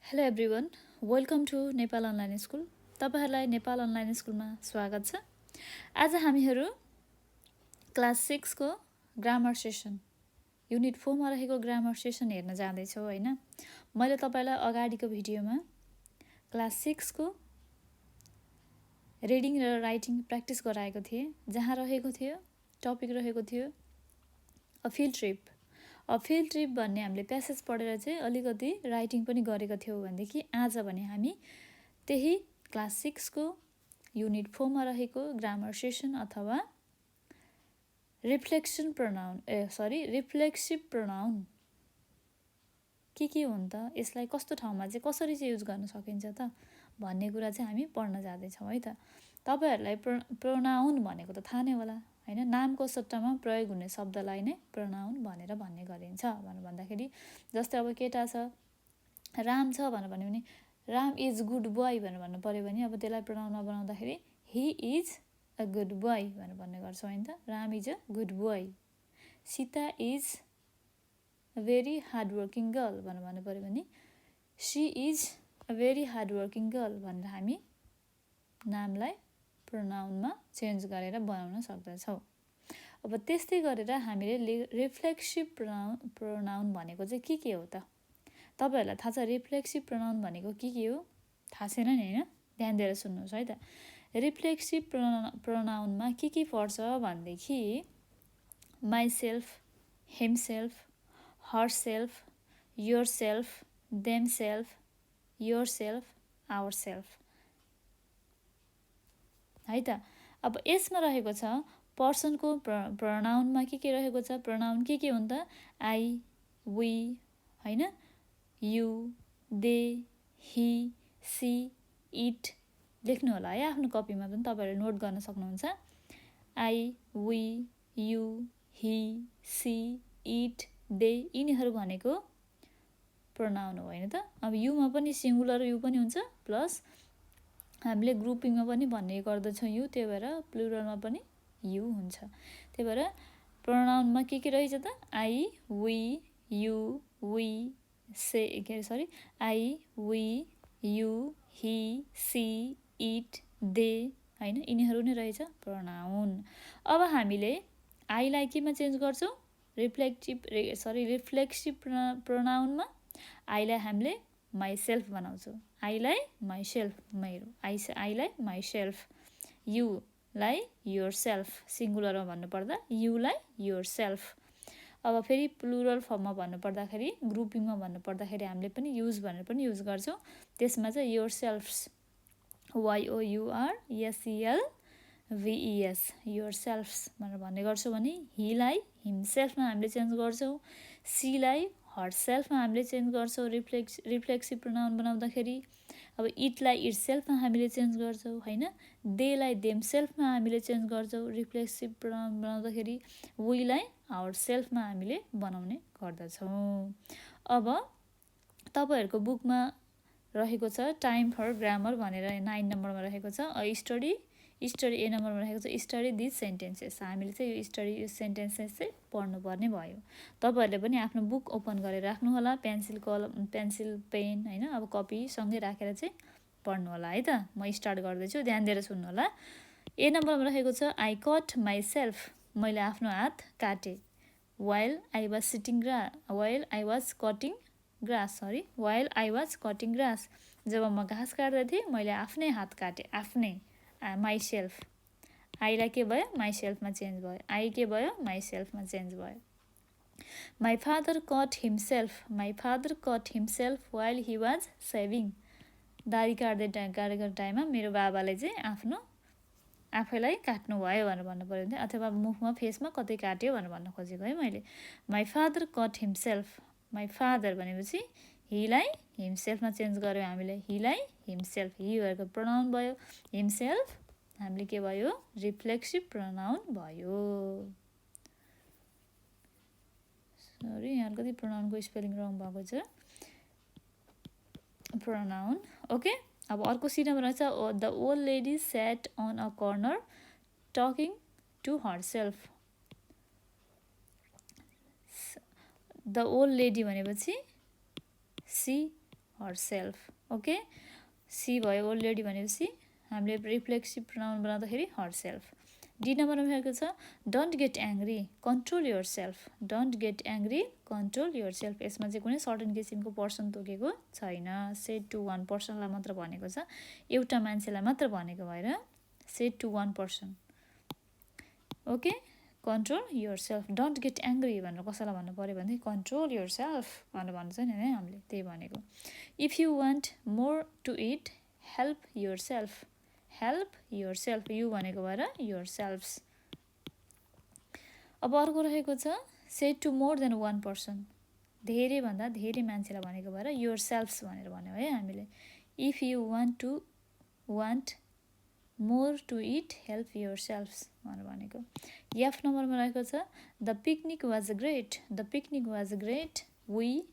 Hello everyone, welcome to Nepal online school. तपाईहरुलाई Nepal online स्कुलमा स्वागत छ। आज हामीहरू क्लास 6 को ग्रामर सेसन युनिट 4 मा रहेको ग्रामर सेसन हेर्न जाँदैछौँ हैन। मैले तपाईलाई अगाडिको भिडियोमा क्लास 6 को रिडिङ र राइटिङ प्र्याक्टिस गराएको थिएँ, जहाँ रहेको थियो टपिक रहेको थियो a field trip. Field trip भन्ने हामीले प्यासेज पढेर चाहिँ अलिकति राइटिङ पनि गरेको थियौँ भनेदेखि आज भने हामी त्यही क्लास 6 को युनिट 4 मा रहेको ग्रामर सेसन अथवा रिफ्लेक्सिभ प्रोनाउन के हुन् त, यसलाई कस्तो ठाउँमा चाहिँ कसरी चाहिँ युज गर्न सकिन्छ त भन्ने कुरा चाहिँ हामी पढ्न जाँदैछौँ है त। तपाईहरुलाई प्रोनाउन भनेको त थाहा नै होला हैन। नामको सट्टामा प्रयोग हुने शब्दलाई नै प्रोनाउन भनेर भन्ने गरिन्छ। भन्दाखेरि जस्तै अब केटा छ, राम छ भनेर भन्यो भने राम इज गुड बोय भनेर भन्नु पर्यो भने अब त्यसलाई प्रोनाउनमा बनाउँदाखेरि he is a good boy भनेर भन्ने गर्छौँ हैन त। Ram is a good boy. Sita is a very hard working girl भनेर भन्नु पर्यो भने she is a very hard working girl भनेर हामी नामलाई प्रोनाउनमा चेन्ज गरेर बनाउन सक्दछौँ। अब त्यस्तै गरेर हामीले रिफ्लेक्सिभ प्रोनाउन भनेको चाहिँ के हो त? तपाईहरुलाई थाहा छ रिफ्लेक्सिभ प्रोनाउन भनेको के हो? थाहा छैन नि हैन? ध्यान दिएर सुन्नुहोस् है त। रिफ्लेक्सिभ प्रोनाउनमा के पर्छ भनेदेखि myself, himself, herself, yourself, themself, yourself, ourself है त। अब यसमा रहेको छ पर्सनको प्रोनाउनमा के रहेको छ? प्रोनाउन के हुन् त? आई, वी हैन, you, they, he, she, it लेख्नु होला है आफ्नो कपीमा पनि, तपाईहरुले नोट गर्न सक्नुहुन्छ। I, we, you, he, she, it, they यिनीहरू भनेको प्रोनाउन हो हैन त। अब युमा पनि सिंगुलर यु पनि हुन्छ, प्लस हामीले ग्रुपिङमा पनि भन्ने गर्दछौँ यु, त्यही भएर प्लुरलमा पनि यु हुन्छ। त्यही भएर प्रोनाउनमा के रहेछ त? I, we, you, we, I, we, you, he, she, it, they हैन, यिनीहरू नै रहेछ प्रोनाउन। अब हामीले आईलाई केमा चेन्ज गर्छौँ? रिफ्लेक्सिभ प्रोनाउनमा आईलाई हामीले माइसेल्फ बनाउँछौँ। आईलाई माइसेल्फ, मेरो आईलाई माइसेल्फ। युलाई योरसेल्फ, सिंगुलरमा भन्नुपर्दा युलाई योरसेल्फ। अब फेरि प्लुरल फर्ममा भन्नुपर्दाखेरि, ग्रुपिङमा भन्नुपर्दाखेरि हामीले पनि युज भनेर पनि युज गर्छौँ। त्यसमा चाहिँ योरसेल्फ्स, YOURSELVES, योरसेल्फ्स भनेर भन्ने गर्छौँ भने हीलाई हिमसेल्फमा हामीले चेन्ज गर्छौँ। सीलाई हरसेल्फमा हामीले चेन्ज गर्छौँ रिफ्लेक्सिभ प्रोनाउन बनाउँदाखेरि। अब इटलाई इटसेल्फमा हामीले चेन्ज गर्छौँ हैन। देलाई देमसेल्फमा हामीले चेन्ज गर्छौँ रिफ्लेक्सिभ प्रोनाउन बनाउँदाखेरि। वीलाई आवरसेल्फमा हामीले बनाउने गर्दछौँ। अब तपाईहरुको बुकमा रहेको छ टाइम फर ग्रामर भनेर 9 नम्बरमा रहेको छ। स्टडी ए नम्बरमा रहेको छ स्टडी दिस सेन्टेन्सेस। हामीले चाहिँ यो स्टडी सेन्टेन्सेस चाहिँ पढ्नुपर्ने भयो। तपाईहरुले पनि आफ्नो बुक ओपन गरेर राख्नु होला, पेन्सिल पेन हैन, अब कपी सँगै राखेर चाहिँ पढ्नु होला है त। म स्टार्ट गर्दैछु, ध्यान दिएर सुन्नु होला। ए नम्बरमा रहेको छ आई कट माइसेल्फ, मैले आफ्नो हात काटे। While I was cutting grass, जब म घाँस काट्दै थिएँ मैले आफ्नै हात काटेँ। आफ्नै माइसेल्फ, आईलाई के भयो? माइसेल्फमा चेन्ज भयो। आई के भयो? माइसेल्फमा चेन्ज भयो। My father cut himself while he was shaving, दाढी काटेको टाइममा मेरो बाबाले चाहिँ आफैलाई काट्नु भयो भनेर भन्नु पर्यो भने, अथवा मुखमा फेसमा कतै काट्यो भनेर भन्न खोजेको है मैले। My father cut himself, my father भनेपछि हीलाई हिमसेल्फमा चेन्ज गर्यो हामीले। हीलाई हिमसेल्फ, ही भएको प्रोनाउन भयो। हिमसेल्फ हामीले के भयो? रिफ्लेक्सिभ प्रोनाउन भयो। सरी, यहाँ अलिकति प्रोनाउनको स्पेलिङ रङ भएको छ। Pronoun okay. अब अर्को सी नम्बर रहेछ the old lady sat on a corner talking to herself. The old lady भनेपछि she herself. Okay, she भयो अलरेडी भनेपछि हामीले रिफ्लेक्सिभ प्रोनाउन बनाउँदाखेरि हर सेल्फ. डी नम्बरमा भएको छ don't get angry, control yourself. Don't get angry, control yourself. यसमा चाहिँ कुनै सर्टेन किसिमको पर्सन तोकेको छैन. सेड टु वान पर्सनलाई मात्र भनेको छ, एउटा मान्छेलाई मात्र भनेको भएर said to one person. Okay, control yourself. Don't get angry भनेर कसैलाई भन्नु पऱ्यो भनेदेखि कन्ट्रोल युर सेल्फ भनेर भन्छ नि है हामीले, त्यही भनेको. If you want more to eat, help yourself. Help yourself, you भनेको भएर युर सेल्फ्स. अब अर्को रहेको छ said to more than one person. धेरैभन्दा धेरै मान्छेलाई भनेको भएर युर सेल्फ्स भनेर भन्यो है हामीले. If you want more to eat, help yourselves भनेर भनेको. एफ नम्बरमा रहेको छ the picnic was great. The picnic was great, we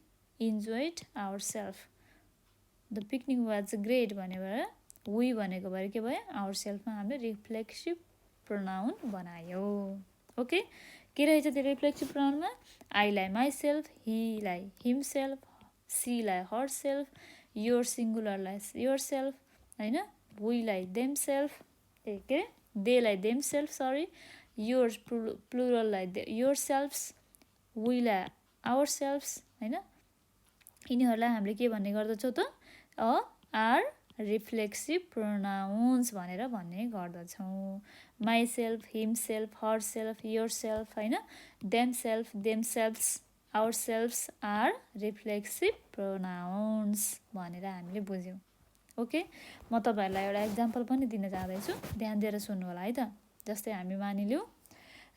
enjoyed ourself. The picnic was great भन्यो भएर वी भनेको भएर के भयो, आवर सेल्फमा हामीले रिफ्लेक्सिभ प्रोनाउन बनायो. ओके, के रहेछ त्यो रिफ्लेक्सिभ प्रोनाउनमा? आईलाई माई सेल्फ, हीलाई हिमसेल्फ, सीलाई हर सेल्फ, योर सिङ्गुलरलाई योर सेल्फ होइन, वीलाई देम सेल्फ, के अरे देलाई देम सेल्फ सरी, योर प्लुरललाई योर सेल्फ्स, वीलाई आवर सेल्फ्स होइन. यिनीहरूलाई हामीले के भन्ने गर्दछौँ त, आर रिफ्लेक्सिभ प्रोनाउन्स भनेर भन्ने गर्दछौँ. Myself, himself, herself, yourself होइन, themselves, ourselves are reflexive pronouns भनेर हामीले बुझ्यौँ. ओके, म तपाईँहरूलाई एउटा इक्जाम्पल पनि दिन जाँदैछु, ध्यान दिएर सुन्नु होला है त. जस्तै हामी मानिलिउँ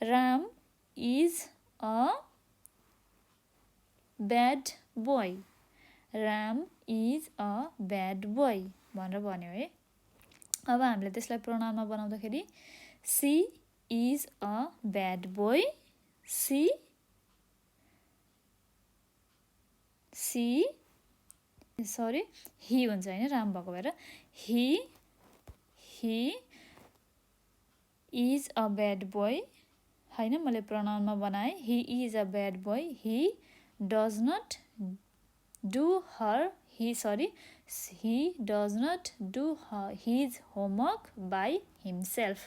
Ram is a bad boy. Ram is a bad boy भनेर भन्यो है. अब हामीले त्यसलाई प्रोनाउनमा बनाउँदाखेरि she is a bad boy, she sorry he हुन्छ होइन, राम भएको भएर he is a bad boy होइन, मैले प्रोनाउनमा बनाएँ. He is a bad boy, he does not do her he does not do his homework by himself.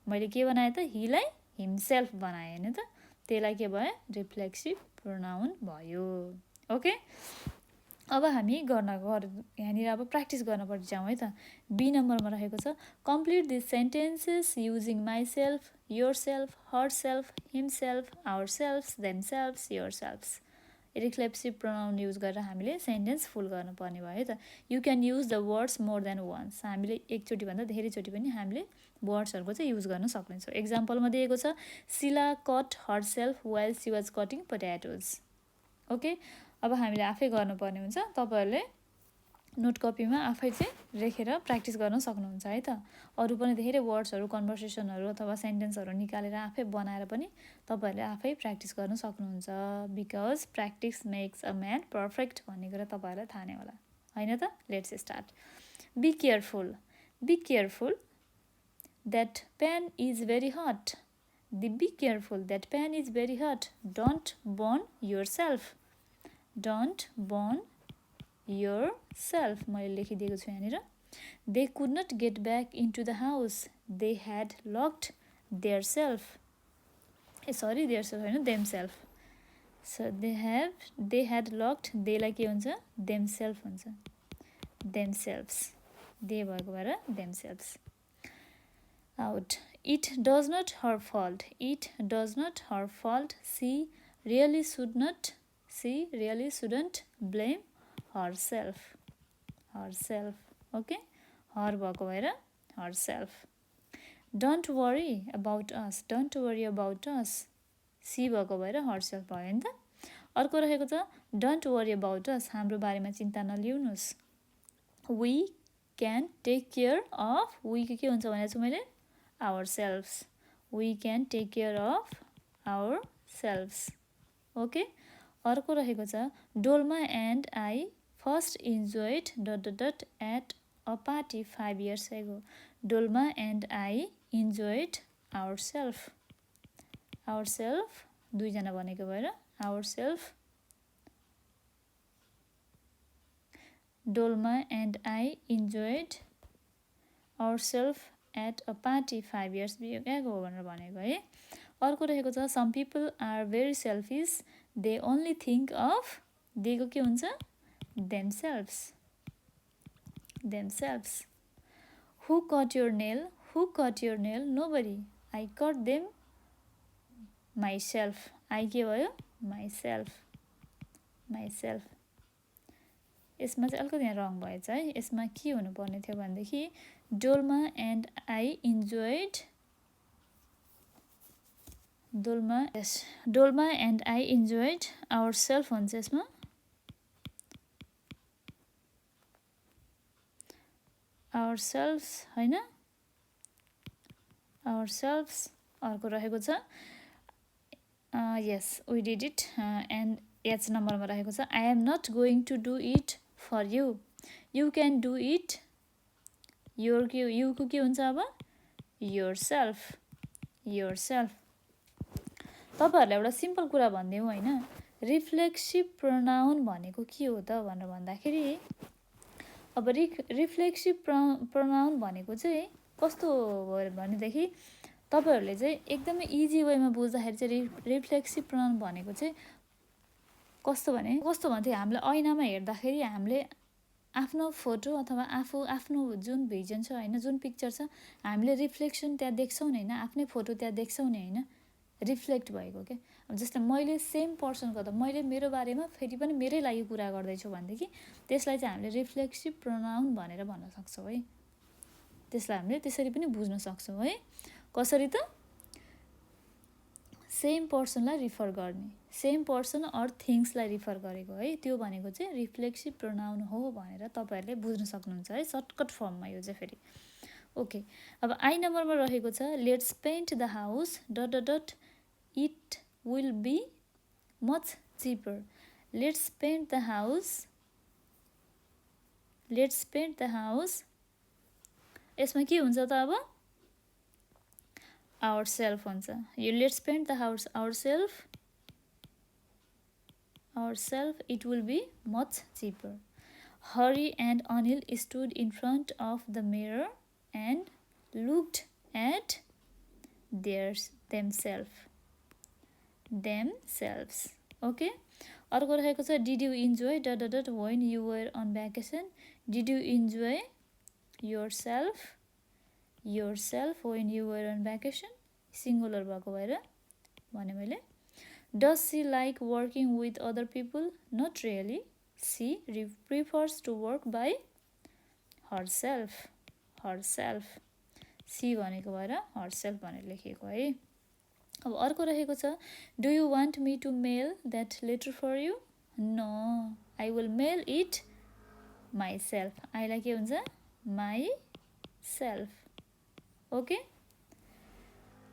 मैले के बनाएँ त, हीलाई हिमसेल्फ बनाएँ होइन त, त्यसलाई के भयो, रिफ्लेक्सिभ प्रोनाउन भयो. ओके, अब हामी यहाँनिर अब प्र्याक्टिस गर्नपट्टि जाउँ है त. बी नम्बरमा रहेको छ complete this sentences using myself, yourself, herself, himself, ourselves, themselves, yourselves. Reflexive pronoun use गरेर हामीले सेन्टेन्स फुल गर्नुपर्ने भयो है त. You can use the words more than once. हामीले एकचोटि भन्दा धेरैचोटि पनि हामीले वर्ड्सहरूको चाहिँ युज गर्न सक्नेछौँ. एक्जाम्पलमा दिएको छ Sheila cut herself while she was cutting potatoes. Okay, अब हामीले आफै गर्नुपर्ने हुन्छ. तपाईँहरूले नोट कपीमा आफै चाहिँ लेखेर प्र्याक्टिस गर्न सक्नुहुन्छ है त. अरू पनि धेरै वर्ड्सहरू, कन्भर्सेसनहरू अथवा सेन्टेन्सहरू निकालेर आफै बनाएर पनि तपाईँहरूले आफै प्र्याक्टिस गर्न सक्नुहुन्छ. Because practice makes a man perfect भन्ने कुरा तपाईँहरूलाई थाहा नै होला होइन त. Let's start. Be careful that pan is very hot. Be careful that pan is very hot. Don't burn yourself. Don't burn yourself मैले लेखिदिएको छु यहाँनिर. They could not get back into the house. They had locked theirself. Theirself होइन, themself. So they had locked, देलाई के हुन्छ, themself हुन्छ. Themselves, they भएको भएर themselves. Out. It does not her fault. It does not her fault. She really shouldn't blame herself. Okay, her भएको भएर herself. Don't worry about us. She भएको भएर herself भयो नि त. अर्को रहेको छ don't worry about us. हाम्रो बारेमा चिन्ता नलिउनुहोस्. We can take care of. we के हुन्छ भनेको छु मैले, ourselves. We can take care of ourselves. Okay, अर्को रहेको छ Dolma and I first enjoyed ... at a party 5 years ago. Dolma and I enjoyed ourself. दुईजना भनेको भएर ourself. Dolma and I enjoyed ourself at a party 5 years बियो कहाँको हो भनेर भनेको है। अर्को रहेको छ some people are very selfish they only think of दिएको के हुन्छ themselves who cut your nail nobody I cut them myself I के भयो माइसेल्फ यसमा चाहिँ अलिकति यहाँ रङ भएछ है। यसमा के हुनुपर्ने थियो भनेदेखि Dolma and I enjoyed Dolma and I enjoyed ourself हुन्छ यसमा आवर सेल्फ्स होइन आवर सेल्फ्स। अर्को रहेको छ yes we did it and H नम्बरमा रहेको छ I am not going to do it for you you can do it युको के हुन्छ अब योर सेल्फ तपाईँहरूलाई एउटा सिम्पल कुरा भनिदिउँ होइन रिफ्लेक्सिभ प्रोनाउन भनेको के हो त भनेर भन्दाखेरि अब रिफ्लेक्सिभ प्रोनाउन भनेको चाहिँ कस्तो हो भनेदेखि तपाईँहरूले चाहिँ एकदमै इजी वेमा बुझ्दाखेरि चाहिँ रिफ्लेक्सिभ प्रोनाउन भनेको चाहिँ कस्तो भन्थ्यो हामीले ऐनामा हेर्दाखेरि हामीले आफ्नो फोटो अथवा आफ्नो जुन भिजन छ होइन जुन पिक्चर छ हामीले रिफ्लेक्सन त्यहाँ देख्छौँ नि होइन आफ्नै फोटो त्यहाँ देख्छौँ नि होइन रिफ्लेक्ट भएको क्या। अब जस्तै मैले सेम पर्सनको त मैले मेरो बारेमा फेरि पनि मेरै लागि कुरा गर्दैछु भनेदेखि त्यसलाई चाहिँ हामीले रिफ्लेक्सिभ प्रोनाउन भनेर भन्न सक्छौँ है। त्यसलाई हामीले त्यसरी पनि बुझ्न सक्छौँ है। कसरी त सेम पर्सनलाई रिफर गर्ने सेम पर्सन अर थिङ्सलाई रिफर गरेको है त्यो भनेको चाहिँ रिफ्लेक्सिभ प्रोनाउन हो भनेर तपाईँहरूले बुझ्न सक्नुहुन्छ है सर्टकट फर्ममा यो चाहिँ फेरि। ओके अब आई नम्बरमा रहेको छ let's paint the house dot it will be much cheaper let's paint the house यसमा के हुन्छ त अब आवर सेल्फ हुन्छ यो let's paint the house ourself it will be much cheaper Hari and Anil stood in front of the mirror and looked at themselves okay. अर्को रहेको छ did you enjoy dot when you were on vacation did you enjoy yourself when you were on vacation singular भएको भएर भने मैले does she like working with other people not really she prefers to work by herself she भनेको भएर her self भनेर लेखिएको है। अब अर्को रहेको छ do you want me to mail that letter for you no I will mail it myself आईलाई के हुन्छ माई सेल्फ ओके।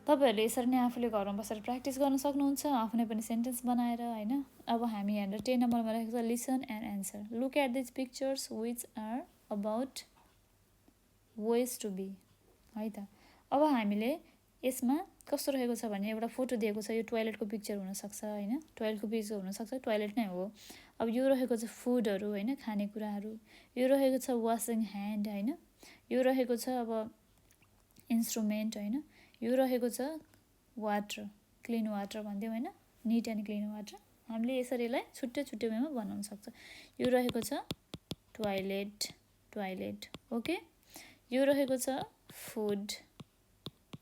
तपाईँहरूले यसरी नै आफूले घरमा बसेर प्र्याक्टिस गर्न सक्नुहुन्छ आफ्नै पनि सेन्टेन्स बनाएर होइन। अब हामी यहाँनिर 10 नम्बरमा रहेको छ listen and answer look at these pictures which are about ways to be है त। अब हामीले यसमा कस्तो रहेको छ भने एउटा फोटो दिएको छ यो टोइलेटको पिक्चर हुनसक्छ होइन टोइलेटको पिक्चर हुनसक्छ टोइलेट नै हो। अब यो रहेको छ फुडहरू होइन खानेकुराहरू यो रहेको छ वासिङ ह्यान्ड होइन यो रहेको छ अब इन्स्ट्रुमेन्ट होइन यो रहेको छ वाटर क्लिन वाटर भनिदिउँ होइन निट एन्ड क्लिन वाटर हामीले यसरी यसलाई छुट्टै वेमा बनाउन सक्छ। यो रहेको छ टोइलेट ओके यो रहेको छ फुड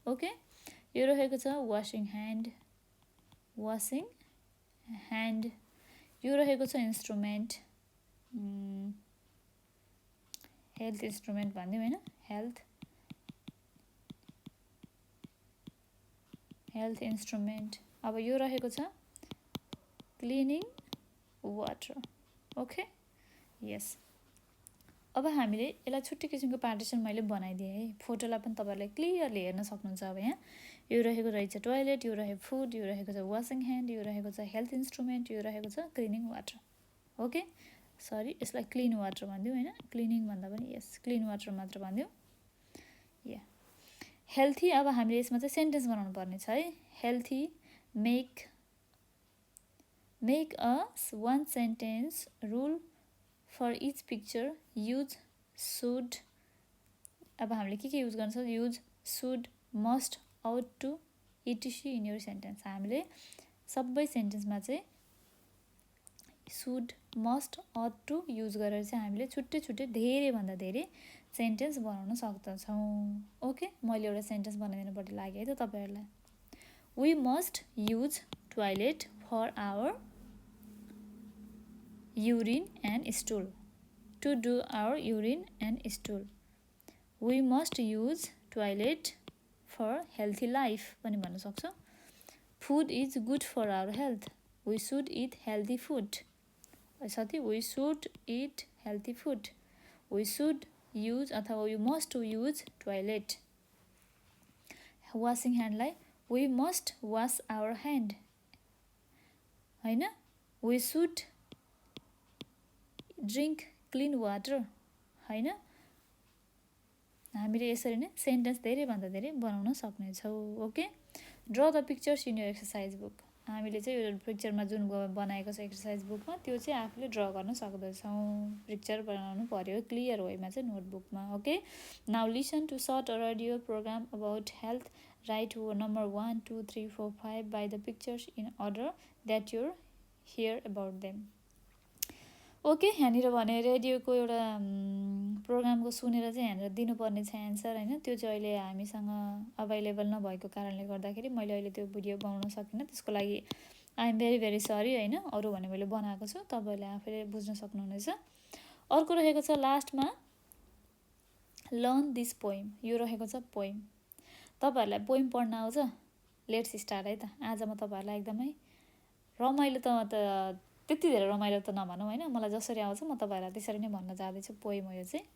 ओके यो रहेको छ वासिङ ह्यान्ड यो रहेको छ इन्स्ट्रुमेन्ट हेल्थ इन्स्ट्रुमेन्ट भनिदिउँ होइन हेल्थ इन्स्ट्रुमेन्ट। अब यो रहेको छ क्लिनिङ वाटर ओके यस। अब हामीले यसलाई छुट्टै किसिमको पार्टिसन मैले बनाइदिएँ है फोटोलाई पनि तपाईँहरूले क्लियरली हेर्न सक्नुहुन्छ। अब यहाँ यो रहेको रहेछ टोइलेट यो रहेको फुड यो रहेको छ वासिङ ह्यान्ड यो रहेको छ हेल्थ इन्स्ट्रुमेन्ट यो रहेको छ क्लिनिङ वाटर ओके सरी यसलाई क्लिन वाटर भनिदिउँ होइन क्लिनिङ भन्दा पनि यस क्लिन वाटर मात्र भनिदिउँ या हेल्थी। अब हामीले यसमा चाहिँ सेन्टेन्स बनाउनु पर्ने छ है healthy make a 1 sentence rule for each picture use should, अब हामीले के युज गर्न सक्छ, use should must ought to etc in your sentence. हामीले सबै सेन्टेन्समा चाहिँ should must ought to use गरेर चाहिँ हामीले छुट्टै छुट्टै धेरैभन्दा धेरै सेन्टेन्स बनाउन सक्दछौँ। ओके, मैले एउटा सेन्टेन्स बनाइदिनुपट्टि लाग्यो है त तपाईँहरूलाई। We must use toilet for our urine and stool, to do our urine and stool. We must use toilet for healthy life पनि भन्न सक्छ। Food is good for our health, we should eat healthy food. साथी, we should eat healthy food. We should use अथवा we must use toilet. Washing ह्यान्डलाई we must wash our hand, होइन, we should drink clean water, होइन। हामीले यसरी नै sentence धेरैभन्दा धेरै बनाउन सक्नेछौँ। Okay, draw the pictures in your exercise book. हामीले चाहिँ यो पिक्चरमा जुन बनाएको छ एक्सर्साइज बुकमा त्यो चाहिँ आफूले ड्र गर्न सक्दछौँ। पिक्चर बनाउनु पर्यो क्लियर वेमा चाहिँ नोटबुकमा। Okay, now listen to short radio program about health, write number 1 2 3 4 5 by the pictures in order that you hear about them. Okay, यहाँनिर भने रेडियोको एउटा प्रोग्रामको सुनेर चाहिँ यहाँनिर दिनुपर्ने छ एन्सर, होइन। त्यो चाहिँ अहिले हामीसँग अभाइलेबल नभएको कारणले गर्दाखेरि मैले अहिले त्यो भिडियो बनाउन सकिनँ, त्यसको लागि I am very very sorry, होइन। अरू भने मैले बनाएको छु, तपाईँहरूले आफैले बुझ्न सक्नुहुनेछ। अर्को रहेको छ लास्टमा लर्न दिस पोइम। यो रहेको छ पोइम। तपाईँहरूलाई पोइम पढ्न आउँछ? लेट्स स्टार्ट है त। आज म तपाईँहरूलाई एकदमै रमाइलो त त्यति धेरै रमाइलो त नभनौँ, होइन। मलाई जसरी आउँछ म तपाईँहरूलाई त्यसरी नै भन्न जाँदैछु। पोइम हो यो चाहिँ।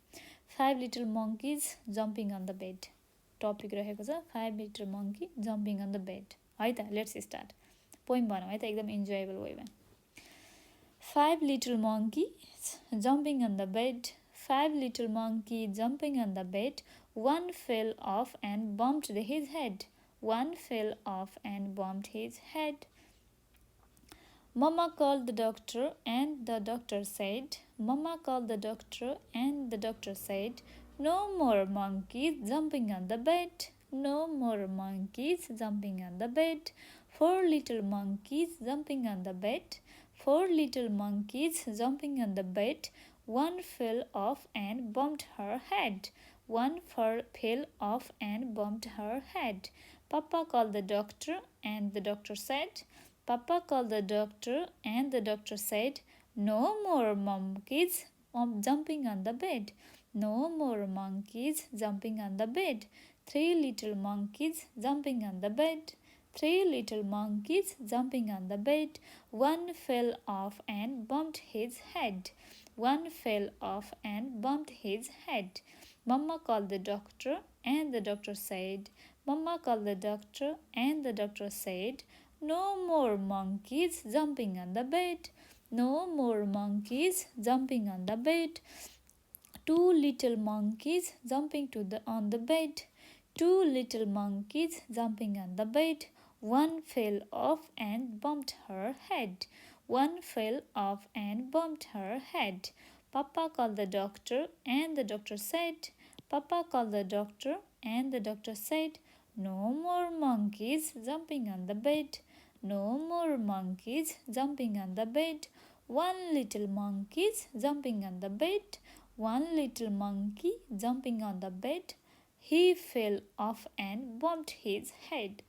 5 little monkeys jumping on the bed. Topic रहेको छ 5 little monkey jumping on the bed, है त। Let's start. पोइम भनौँ है त, एकदम इन्जोयबल वेमा। 5 little monkeys jumping on the bed. 5 little monkeys jumping on the bed. One fell off and bumped his head. One fell off and bumped his head. Mama called the doctor and the doctor said, Mama called the doctor and the doctor said, no more monkeys jumping on the bed. No more monkeys jumping on the bed. 4 little monkeys jumping on the bed. 4 little monkeys jumping on the bed. One fell off and bumped her head. One fell off and bumped her head. Papa called the doctor and the doctor said, Papa called the doctor and the doctor said, no more monkeys jumping on the bed. No more monkeys jumping on the bed. 3 little monkeys jumping on the bed. 3 little monkeys jumping on the bed. One fell off and bumped his head. One fell off and bumped his head. Mama called the doctor and the doctor said, Mama called the doctor and the doctor said, no more monkeys jumping on the bed. No more monkeys jumping on the bed. 2 little monkeys jumping on the bed. 2 little monkeys jumping on the bed. One fell off and bumped her head. One fell off and bumped her head. Papa called the doctor and the doctor said, Papa called the doctor and the doctor said, no more monkeys jumping on the bed. No more monkeys jumping on the bed. 1 little monkeys jumping on the bed. 1 little monkey jumping on the bed. He fell off and bumped his head.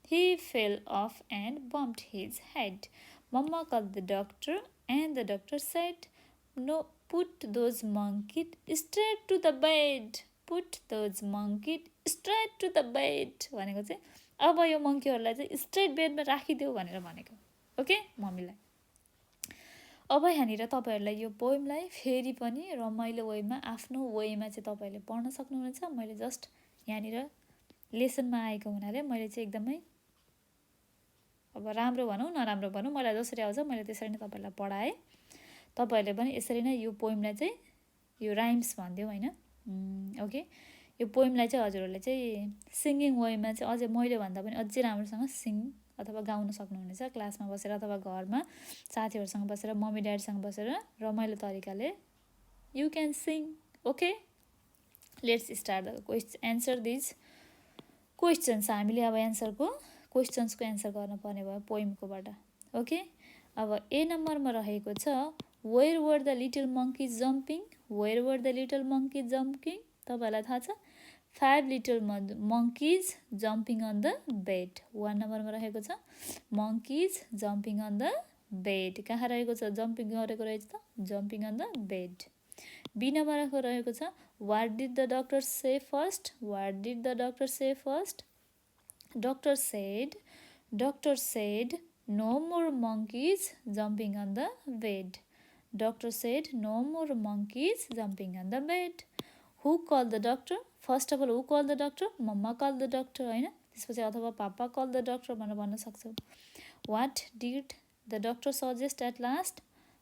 He fell off and bumped his head. Mama called the doctor and the doctor said, no, put those monkeys straight to the bed. Put those monkeys straight to the bed. भनेको चाहिँ अब यो मङ्कीहरूलाई चाहिँ straight बेडमा राखिदेऊ भनेर भनेको। Okay, मम्मीलाई। अब यहाँनिर तपाईँहरूलाई यो पोइमलाई फेरि पनि रमाइलो वेमा आफ्नो वेमा चाहिँ तपाईँहरूले पढ्न सक्नुहुनेछ। मैले जस्ट यहाँनिर लेसनमा आएको हुनाले मैले चाहिँ एकदमै अब राम्रो भनौँ नराम्रो भनौँ, मलाई जसरी आउँछ मैले त्यसरी नै तपाईँहरूलाई पढाएँ। तपाईँहरूले पनि यसरी नै यो पोइमलाई चाहिँ यो राइम्स भनिदिउँ, होइन। ओके, यो पोइमलाई चाहिँ हजुरहरूले चाहिँ सिङ्गिङ वेमा चाहिँ अझै मैले भन्दा पनि अझै राम्रोसँग अथवा गाउन सक्नुहुनेछ क्लासमा बसेर अथवा घरमा साथीहरूसँग बसेर मम्मी ड्याडीसँग बसेर रमाइलो तरिकाले you can sing okay let's start the answer these questions हामीले अब क्वेसन्सको एन्सर गर्नुपर्ने भयो पोइमकोबाट ओके अब ए नम्बरमा रहेको छ where were the little monkey jumping where were the little monkey jumping तपाईँहरूलाई थाहा छ 5 लिटल monkeys jumping on the bed 1 नम्बरमा रहेको छ monkeys jumping on the bed कहाँ रहेको छ जम्पिङ गरेको रहेछ त jumping on the bed B नम्बरमा रहेको छ what did the doctor say first what did the doctor say first doctor said no more monkeys jumping on the bed doctor said no more monkeys jumping on the bed who called the doctor first of all who call the doctor mama call the doctor होइन त्यसपछि अथवा पापा call the doctor भनेर भन्न सक्छौँ what did the doctor suggest at last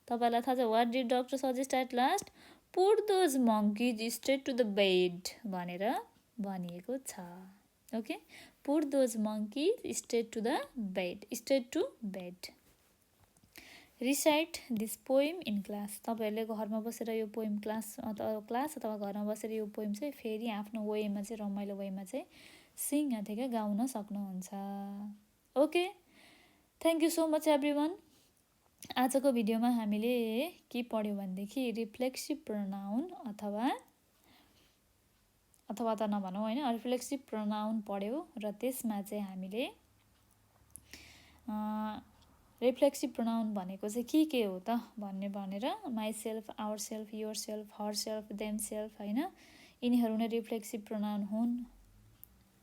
तपाईँलाई थाहा छ what did doctor suggest at last put those monkeys straight to the bed भनेर भनिएको छ okay put those monkeys straight to bed recite this poem in class तपाईँहरूले घरमा बसेर यो पोइम क्लास अथवा घरमा बसेर यो पोइम चाहिँ फेरि आफ्नो वेमा चाहिँ रमाइलो वेमा चाहिँ सिङ अथवा गाउन सक्नुहुन्छ okay thank you so much everyone आजको भिडियोमा हामीले के पढ्यौँ भनेदेखि रिफ्लेक्सिभ प्रोनाउन अथवा त नभनौँ होइन रिफ्लेक्सिभ प्रोनाउन पढ्यौँ र त्यसमा चाहिँ हामीले रिफ्लेक्सिभ प्रोनाउन भनेको चाहिँ के हो त भनेर myself ourself yourself herself themself होइन यिनीहरू नै रिफ्लेक्सिभ प्रोनाउन हुन्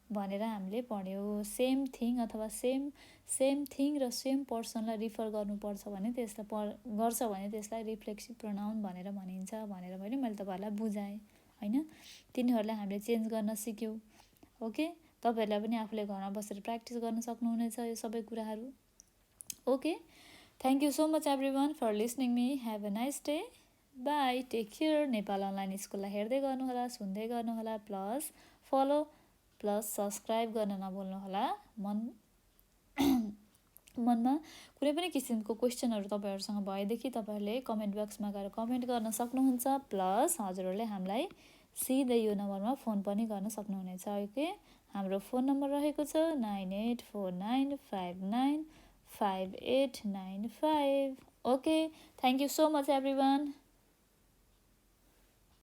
भनेर हामीले पढ्यौँ सेम थिङ अथवा सेम थिङ र सेम पर्सनलाई रिफर गर्नुपर्छ भने त्यसलाई रिफ्लेक्सिभ प्रोनाउन भनेर भनिन्छ भनेर मैले तपाईँहरूलाई बुझाएँ होइन तिनीहरूलाई हामीले चेन्ज गर्न सिक्यौँ ओके तपाईँहरूलाई पनि आफूले घरमा बसेर प्र्याक्टिस गर्न सक्नुहुनेछ यो सबै कुराहरू Okay, thank you so much everyone for listening me. Have a nice day. Bye. Take care. Nepal online स्कुललाई हेर्दै गर्नुहोला सुन्दै गर्नुहोला प्लस फलो प्लस सब्सक्राइब गर्न नभुल्नुहोला मनमा कुनै पनि किसिमको क्वेसनहरू तपाईँहरूसँग भएदेखि तपाईँहरूले कमेन्ट बक्समा गएर कमेन्ट गर्न सक्नुहुन्छ प्लस हजुरहरूले हामीलाई सिधै यो नम्बरमा फोन पनि गर्न सक्नुहुनेछ ओके हाम्रो फोन नम्बर रहेको छ 9849595895 okay thank you so much everyone